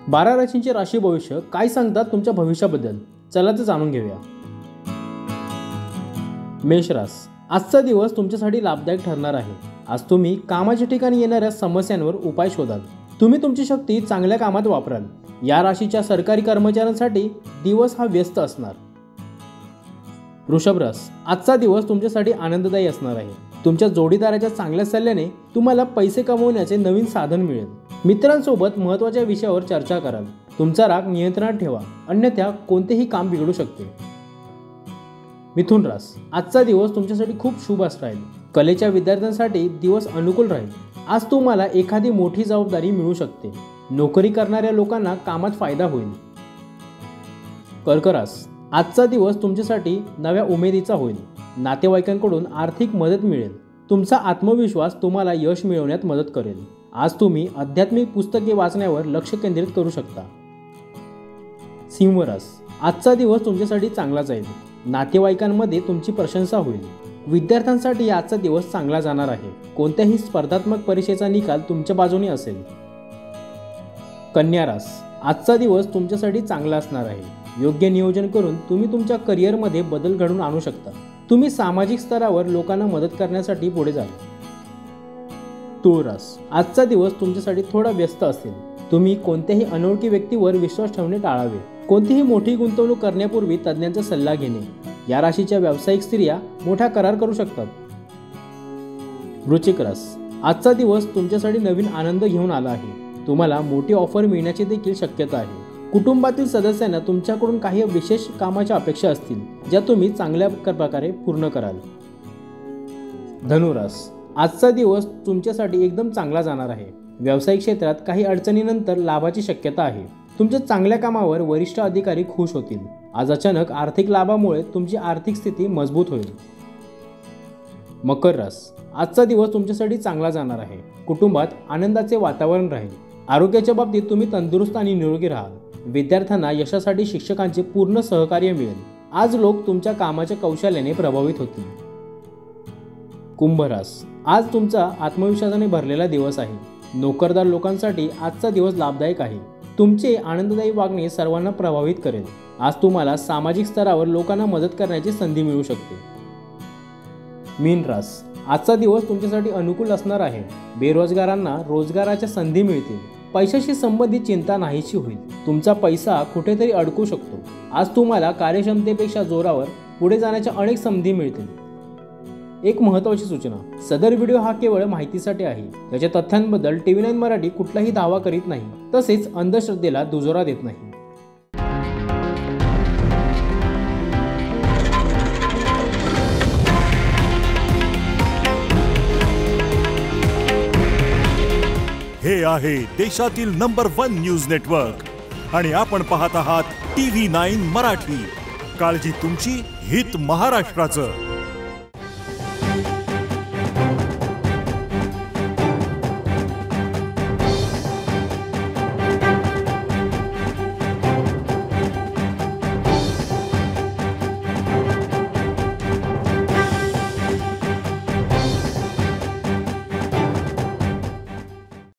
12 राशींचे राशी भविष्य काय सांगतात तुमच्या भविष्याबद्दल, चला ते जाणून घेऊया। मेष रास, आजचा दिवस तुमच्यासाठी लाभदायक ठरणार आहे। आज तुम्ही कामाच्या ठिकाणी येणाऱ्या समस्यांवर उपाय शोधाल। तुम्ही तुमची शक्ती चांगल्या कामात वापराल। या राशीच्या सरकारी कर्मचाऱ्यांसाठी दिवस हा व्यस्त असणार। वृषभ रास, आजचा दिवस तुमच्यासाठी आनंददायी असणार आहे। तुमच्या जोडीदाराच्या चांगल्या सल्ल्याने तुम्हाला पैसे कमवण्याचे नवीन साधन मिळेल। मित्रांसोबत महत्त्वाच्या विषयावर चर्चा कराल। तुमचा राग नियंत्रणात ठेवा, अन्यथा कोणतेही काम बिघडू शकते। मिथुन रास, आजचा दिवस तुमच्यासाठी खूप शुभ राहील। कलेच्या विद्यार्थ्यांसाठी दिवस अनुकूल राहील। आज तुम्हाला एखादी मोठी जबाबदारी मिळू शकते। नोकरी करणाऱ्या लोकांना कामात फायदा होईल। कर्क रास, आजचा दिवस तुमच्यासाठी नव्या उमेदीचा होईल। नातेवाईकांकडून आर्थिक मदत मिळेल। तुमचा आत्मविश्वास तुम्हाला यश मिळवण्यात मदत करेल। आज तुम्ही आध्यात्मिक पुस्तके वाचण्यावर लक्ष केंद्रित करू शकता। सिंह रास, आजचा दिवस तुमच्यासाठी चांगला जाईल। नातेवाईकांमध्ये तुमची प्रशंसा होईल। विद्यार्थ्यांसाठी आजचा दिवस चांगला जाणार आहे। कोणत्याही स्पर्धात्मक परीक्षेचा निकाल तुमच्या बाजूने असेल। कन्या रास, आजचा दिवस तुमच्यासाठी चांगला असणार आहे। योग्य नियोजन करून तुम्ही तुमच्या करिअरमध्ये बदल घडवून आणू शकता। तुम्ही सामाजिक स्तरावर लोकांना मदत करण्यासाठी पुढे जाल। तुळ रास, आजचा दिवस तुमच्यासाठी थोडा व्यस्त असेल। तुम्ही कोणत्याही अनोळखी व्यक्तीवर विश्वास ठेवणे टाळावे। कोणतीही मोठी गुंतवणूक करण्यापूर्वी तज्ञांचा सल्ला घेणे। या राशीच्या व्यावसायिक स्त्रिया मोठा करार करू शकतात। वृश्चिक रास, आजचा दिवस तुमच्यासाठी नवीन आनंद घेऊन आला आहे। तुम्हाला मोठी ऑफर मिळण्याची देखील शक्यता आहे। कुटुंबातील सदस्यांना तुमच्याकडून काही विशेष कामाच्या अपेक्षा असतील, ज्या तुम्ही चांगल्या प्रकारे पूर्ण कराल। धनुरास, आजचा दिवस तुमच्यासाठी एकदम चांगला जाणार आहे। व्यावसायिक क्षेत्रात काही अडचणीनंतर लाभाची शक्यता आहे। तुमच्या चांगल्या कामावर वरिष्ठ अधिकारी खुश होतील। आज अचानक आर्थिक लाभामुळे तुमची आर्थिक स्थिती मजबूत होईल। मकर रास, आजचा दिवस तुमच्यासाठी चांगला जाणार आहे। कुटुंबात आनंदाचे वातावरण राहील। आरोग्याच्या बाबतीत तुम्ही तंदुरुस्त आणि निरोगी राहाल। विद्यार्थ्यांना यशासाठी शिक्षकांचे पूर्ण सहकार्य मिळेल। आज लोक तुमच्या कामाच्या कौशल्याने प्रभावित होतील। कुंभ रास, आज तुमचा आत्मविश्वासाने भरलेला दिवस आहे। नोकरदार लोकांसाठी आजचा दिवस लाभदायक आहे। तुमचे आनंददायी वागणे सर्वांना प्रभावित करेल। आज तुम्हाला सामाजिक स्तरावर लोकांना मदत करण्याची संधी मिळू शकते। मीन रास, आजचा दिवस तुमच्यासाठी अनुकूल असणार आहे। बेरोजगारांना रोजगाराच्या संधी मिळतील। पैशाशी संबंधित चिंता नाहीशी होईल। तुमचा पैसा कुठेतरी अडकू शकतो। आज तुम्हाला कार्यक्षमतेपेक्षा जोरावर पुढे जाण्याच्या अनेक संधी मिळतील। एक महत्त्वाची सूचना, सदर व्हिडिओ हा केवळ माहितीसाठी आहे। त्याच्या तथ्यांबद्दल TV9 मराठी कुठलाही दावा करीत नाही, तसेच अंधश्रद्धेला दुजोरा देत नाही। हे आहे देशातील नंबर 1 न्यूज नेटवर्क आणि आपण पाहत आहात TV9 मराठी। काळजी तुमची, हित महाराष्ट्राचं।